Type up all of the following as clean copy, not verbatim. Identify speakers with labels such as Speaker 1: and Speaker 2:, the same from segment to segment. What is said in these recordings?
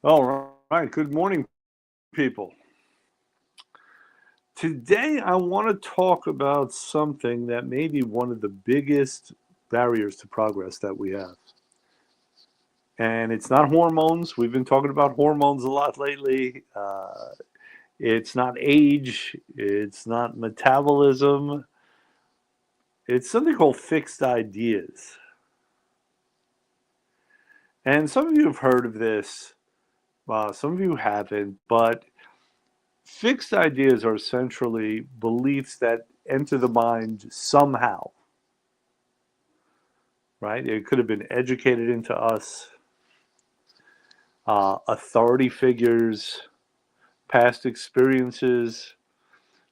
Speaker 1: All right. Good morning, people. Today, I want to talk about something that may be one of the biggest barriers to progress that we have. And it's not hormones. We've been talking about hormones a lot lately. It's not age. It's not metabolism. It's something called fixed ideas. And some of you have heard of this. Some of you haven't. But fixed ideas are essentially beliefs that enter the mind somehow, right? It could have been educated into us, authority figures, past experiences,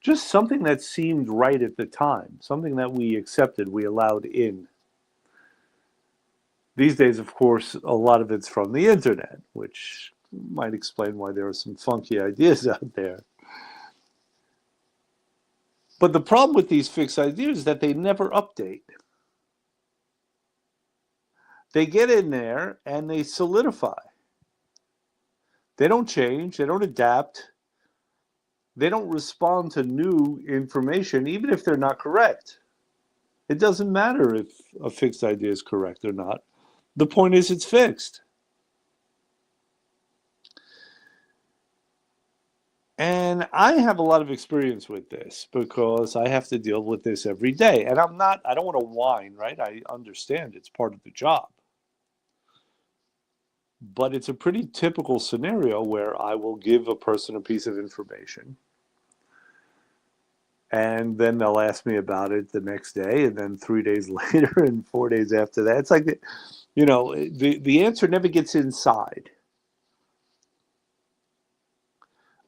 Speaker 1: just something that seemed right at the time, something that we accepted, we allowed in. These days, of course, a lot of it's from the internet, which might explain why there are some funky ideas out there. But the problem with these fixed ideas is that they never update. They get in there and they solidify. They don't change, they don't adapt, they don't respond to new information, even if they're not correct. It doesn't matter if a fixed idea is correct or not. The point is, it's fixed. And I have a lot of experience with this because I have to deal with this every day. And I don't want to whine, right? I understand it's part of the job. But it's a pretty typical scenario where I will give a person a piece of information and then they'll ask me about it the next day, and then 3 days later, and 4 days after that. It's like, the answer never gets inside.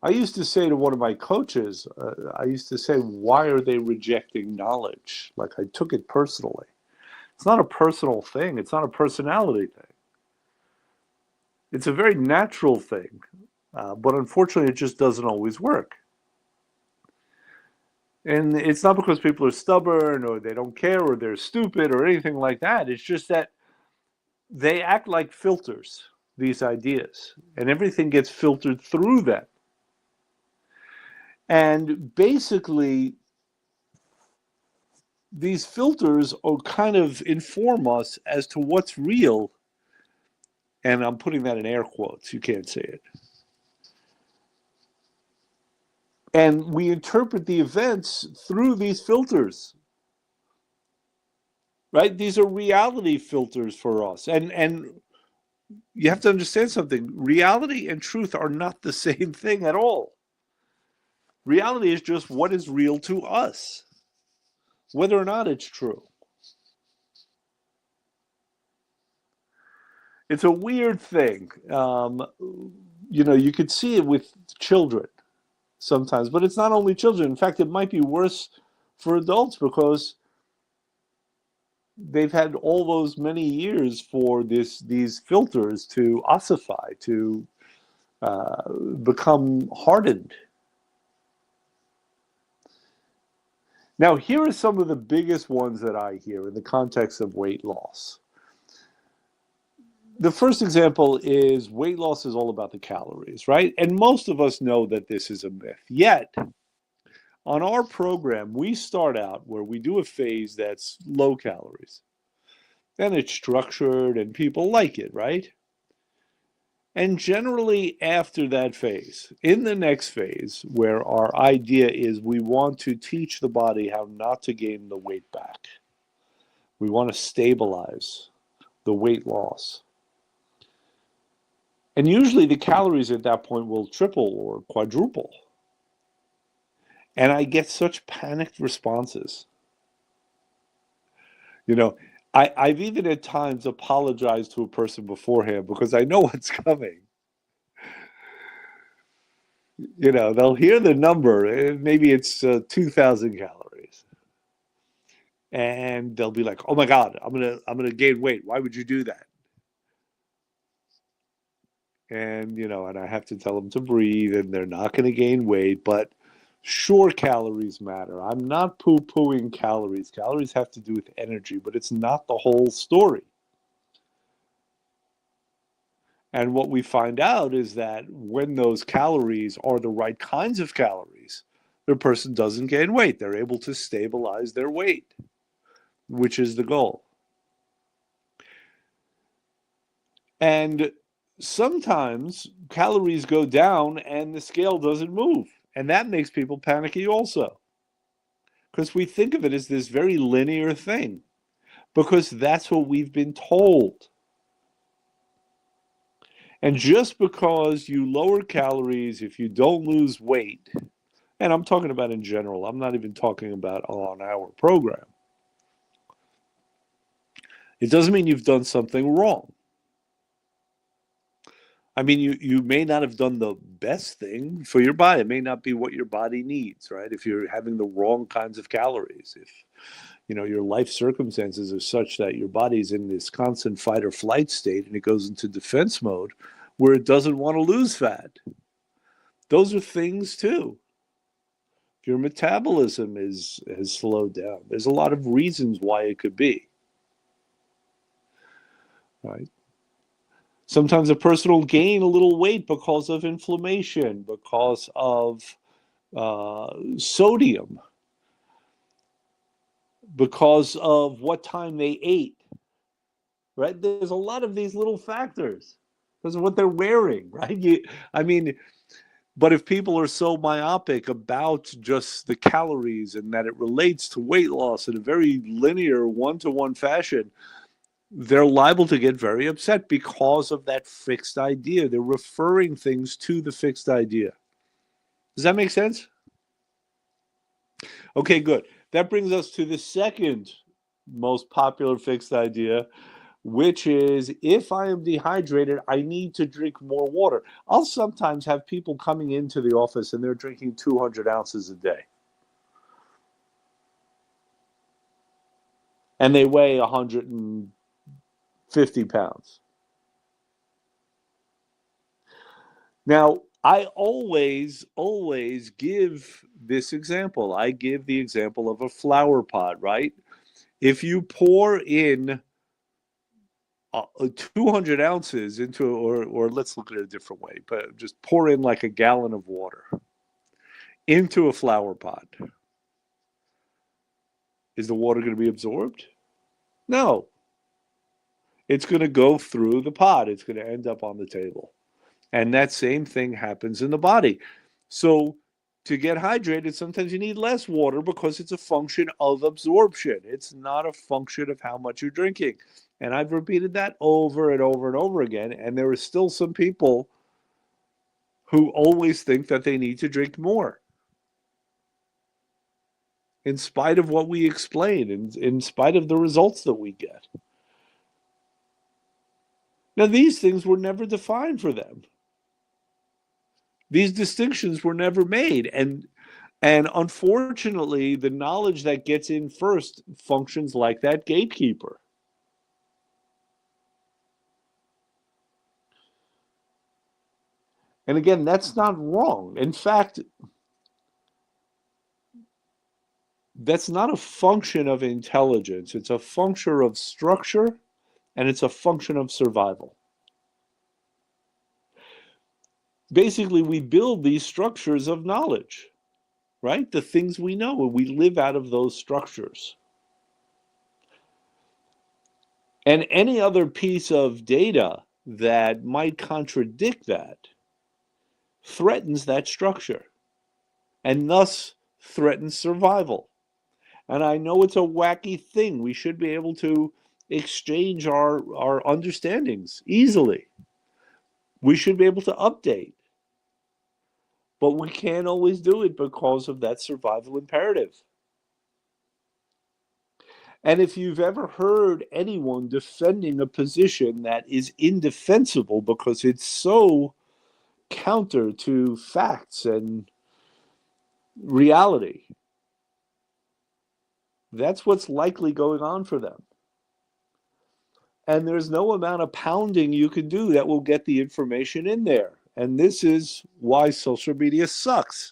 Speaker 1: I used to say to one of my coaches, I used to say, why are they rejecting knowledge? Like I took it personally. It's not a personal thing. It's not a personality thing. It's a very natural thing. But unfortunately, it just doesn't always work. And it's not because people are stubborn or they don't care or they're stupid or anything like that. It's just that they act like filters, these ideas, and everything gets filtered through them. And basically, these filters are kind of inform us as to what's real. And I'm putting that in air quotes, you can't see it. And we interpret the events through these filters, right? These are reality filters for us. And you have to understand something. Reality and truth are not the same thing at all. Reality is just what is real to us, whether or not it's true. It's a weird thing. You could see it with children sometimes, but it's not only children. In fact, it might be worse for adults because they've had all those many years for these filters to ossify, to become hardened. Now, here are some of the biggest ones that I hear in the context of weight loss. The first example is weight loss is all about the calories, right? And most of us know that this is a myth. Yet, on our program, we start out where we do a phase that's low calories. Then it's structured and people like it, right? And generally, after that phase, in the next phase, where our idea is we want to teach the body how not to gain the weight back, we want to stabilize the weight loss. And usually the calories at that point will triple or quadruple. And I get such panicked responses. You know, I've even at times apologized to a person beforehand because I know what's coming. They'll hear the number, maybe it's 2,000 calories. And they'll be like, "Oh my God, I'm gonna gain weight. Why would you do that?" And I have to tell them to breathe, and they're not going to gain weight. But sure, calories matter. I'm not poo-pooing calories. Calories have to do with energy, but it's not the whole story. And what we find out is that when those calories are the right kinds of calories, the person doesn't gain weight. They're able to stabilize their weight, which is the goal. And sometimes calories go down and the scale doesn't move. And that makes people panicky also. Because we think of it as this very linear thing. Because that's what we've been told. And just because you lower calories, if you don't lose weight, and I'm talking about in general, I'm not even talking about on our program, it doesn't mean you've done something wrong. I mean, you may not have done the best thing for your body. It may not be what your body needs, right? If you're having the wrong kinds of calories, if your life circumstances are such that your body's in this constant fight or flight state and it goes into defense mode where it doesn't want to lose fat. Those are things too. If your metabolism has slowed down, there's a lot of reasons why it could be. Right? Sometimes a person will gain a little weight because of inflammation, because of sodium, because of what time they ate, right? There's a lot of these little factors because of what they're wearing, right? But if people are so myopic about just the calories and that it relates to weight loss in a very linear one-to-one fashion, they're liable to get very upset because of that fixed idea. They're referring things to the fixed idea. Does that make sense? Okay, good. That brings us to the second most popular fixed idea, which is if I am dehydrated, I need to drink more water. I'll sometimes have people coming into the office and they're drinking 200 ounces a day. And they weigh 150 pounds. Now, I always give this example. I give the example of a flower pot, right? If you pour in 200 ounces into, or let's look at it a different way, but just pour in like a gallon of water into a flower pot. Is the water going to be absorbed? No. It's going to go through the pot. It's going to end up on the table. And that same thing happens in the body. So to get hydrated, sometimes you need less water because it's a function of absorption. It's not a function of how much you're drinking. And I've repeated that over and over and over again. And there are still some people who always think that they need to drink more, in spite of what we explain, and in spite of the results that we get. Now, these things were never defined for them. These distinctions were never made. And unfortunately, the knowledge that gets in first functions like that gatekeeper. And again, that's not wrong. In fact, that's not a function of intelligence. It's a function of structure, and it's a function of survival. Basically, we build these structures of knowledge, right? The things we know, and we live out of those structures. And any other piece of data that might contradict that threatens that structure, and thus threatens survival. And I know it's a wacky thing. We should be able to exchange our understandings easily. We should be able to update. But we can't always do it because of that survival imperative. And if you've ever heard anyone defending a position that is indefensible because it's so counter to facts and reality, that's what's likely going on for them. And there's no amount of pounding you can do that will get the information in there. And this is why social media sucks.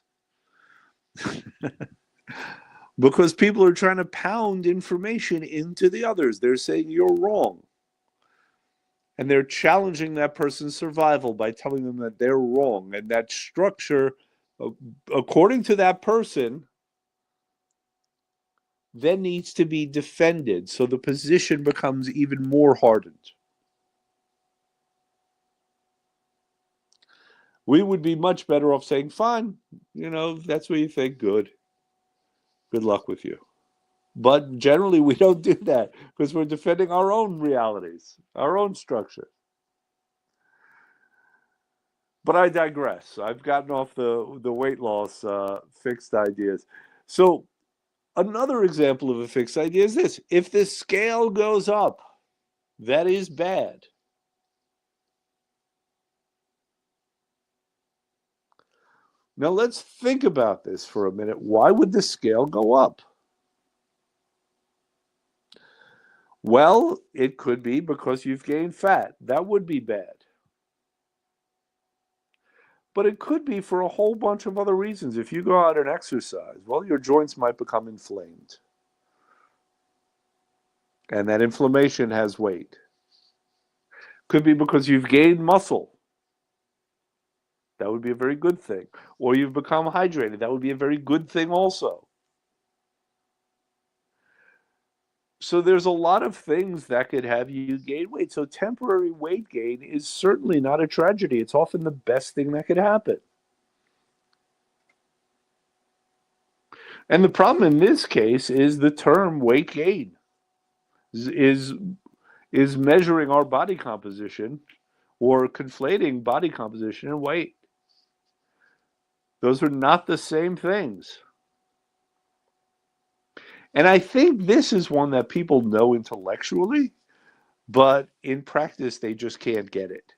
Speaker 1: Because people are trying to pound information into the others. They're saying you're wrong. And they're challenging that person's survival by telling them that they're wrong. And that structure, according to that person, then needs to be defended. So the position becomes even more hardened. We would be much better off saying, fine, that's what you think, good. Good luck with you. But generally, we don't do that because we're defending our own realities, our own structure. But I digress. I've gotten off the weight loss fixed ideas. So another example of a fixed idea is this. If the scale goes up, that is bad. Now let's think about this for a minute. Why would the scale go up? Well, it could be because you've gained fat. That would be bad. But it could be for a whole bunch of other reasons. If you go out and exercise, well, your joints might become inflamed. And that inflammation has weight. Could be because you've gained muscle. That would be a very good thing. Or you've become hydrated. That would be a very good thing also. So there's a lot of things that could have you gain weight. So temporary weight gain is certainly not a tragedy. It's often the best thing that could happen. And the problem in this case is the term weight gain is measuring our body composition or conflating body composition and weight. Those are not the same things. And I think this is one that people know intellectually, but in practice, they just can't get it.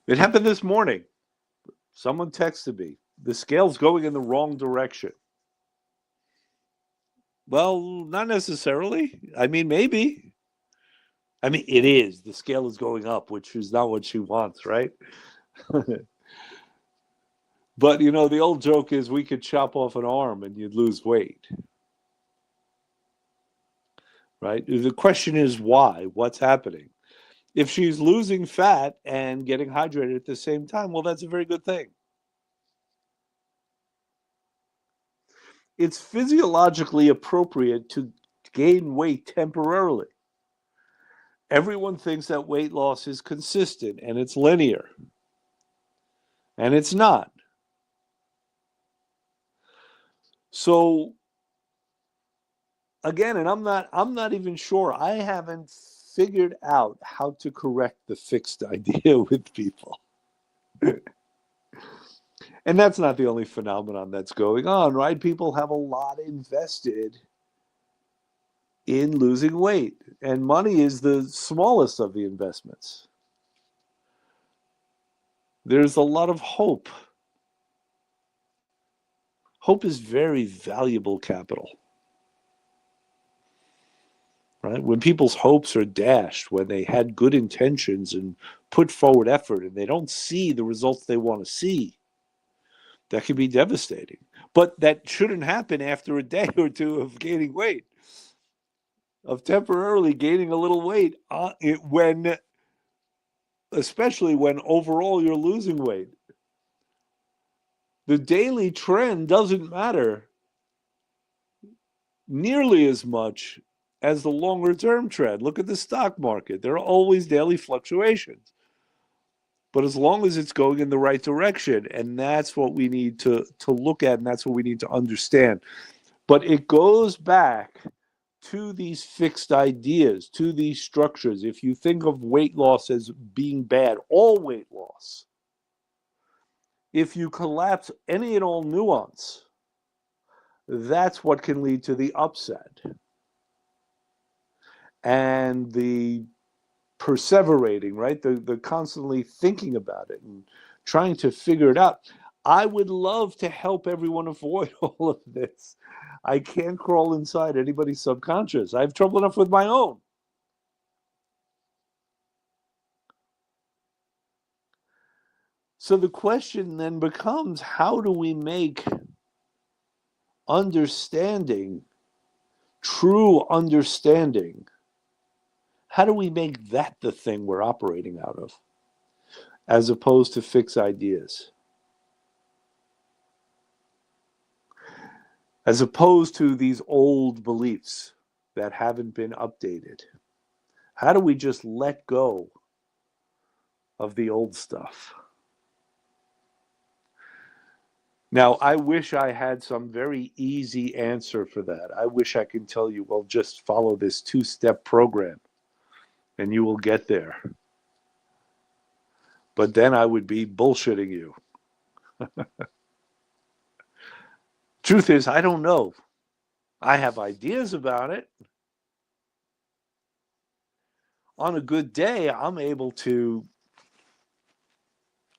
Speaker 1: It happened this morning. Someone texted me, the scale's going in the wrong direction. Well, not necessarily. I mean, maybe. I mean, it is. The scale is going up, which is not what she wants, right? But, the old joke is we could chop off an arm and you'd lose weight. Right? The question is why? What's happening? If she's losing fat and getting hydrated at the same time, well, that's a very good thing. It's physiologically appropriate to gain weight temporarily. Everyone thinks that weight loss is consistent and it's linear. And it's not. So again, and I'm not even sure. I haven't figured out how to correct the fixed idea with people. And that's not the only phenomenon that's going on, right? People have a lot invested in losing weight, and money is the smallest of the investments. There's a lot of hope. Hope is very valuable capital. Right? When people's hopes are dashed, when they had good intentions and put forward effort and they don't see the results they want to see, that can be devastating. But that shouldn't happen after a day or two of gaining weight, of temporarily gaining a little weight, especially when overall you're losing weight. The daily trend doesn't matter nearly as much as the longer term trend. Look at the stock market. There are always daily fluctuations. But as long as it's going in the right direction, and that's what we need to look at, and that's what we need to understand. But it goes back to these fixed ideas, to these structures. If you think of weight loss as being bad, all weight loss, if you collapse any and all nuance, that's what can lead to the upset and the perseverating, right? The constantly thinking about it and trying to figure it out. I would love to help everyone avoid all of this. I can't crawl inside anybody's subconscious. I have trouble enough with my own. So the question then becomes, how do we make understanding, true understanding, how do we make that the thing we're operating out of, as opposed to fixed ideas? As opposed to these old beliefs that haven't been updated. How do we just let go of the old stuff? Now, I wish I had some very easy answer for that. I wish I could tell you, well, just follow this 2-step program and you will get there. But then I would be bullshitting you. Truth is, I don't know. I have ideas about it. On a good day, I'm able to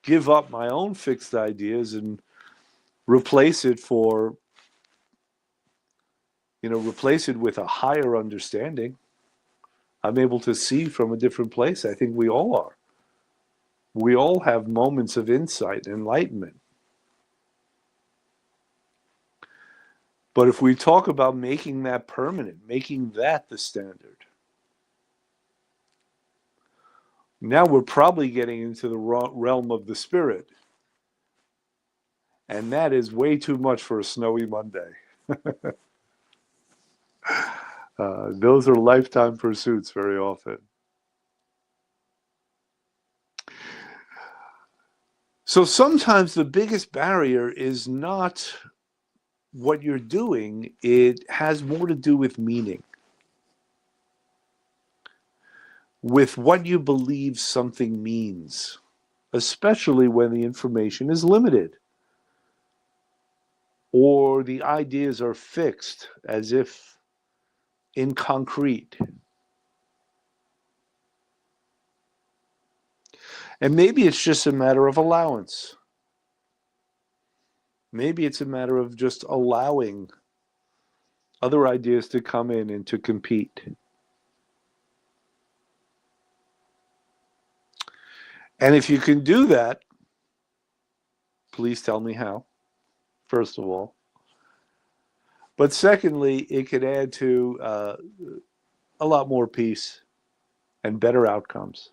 Speaker 1: give up my own fixed ideas and replace it with a higher understanding. I'm able to see from a different place. I think we all are. We all have moments of insight, enlightenment. But if we talk about making that permanent, making that the standard, now we're probably getting into the realm of the spirit. And that is way too much for a snowy Monday. Those are lifetime pursuits very often. So sometimes the biggest barrier is not what you're doing. It has more to do with meaning, with what you believe something means, especially when the information is limited or the ideas are fixed as if in concrete. And maybe it's just a matter of allowance. Maybe it's a matter of just allowing other ideas to come in and to compete. And if you can do that, please tell me how, first of all. But secondly, it could add to a lot more peace and better outcomes.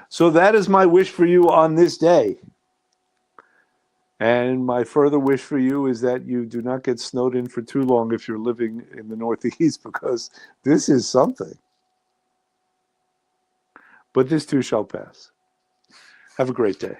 Speaker 1: So that is my wish for you on this day. And my further wish for you is that you do not get snowed in for too long if you're living in the Northeast, because this is something. But this too shall pass. Have a great day.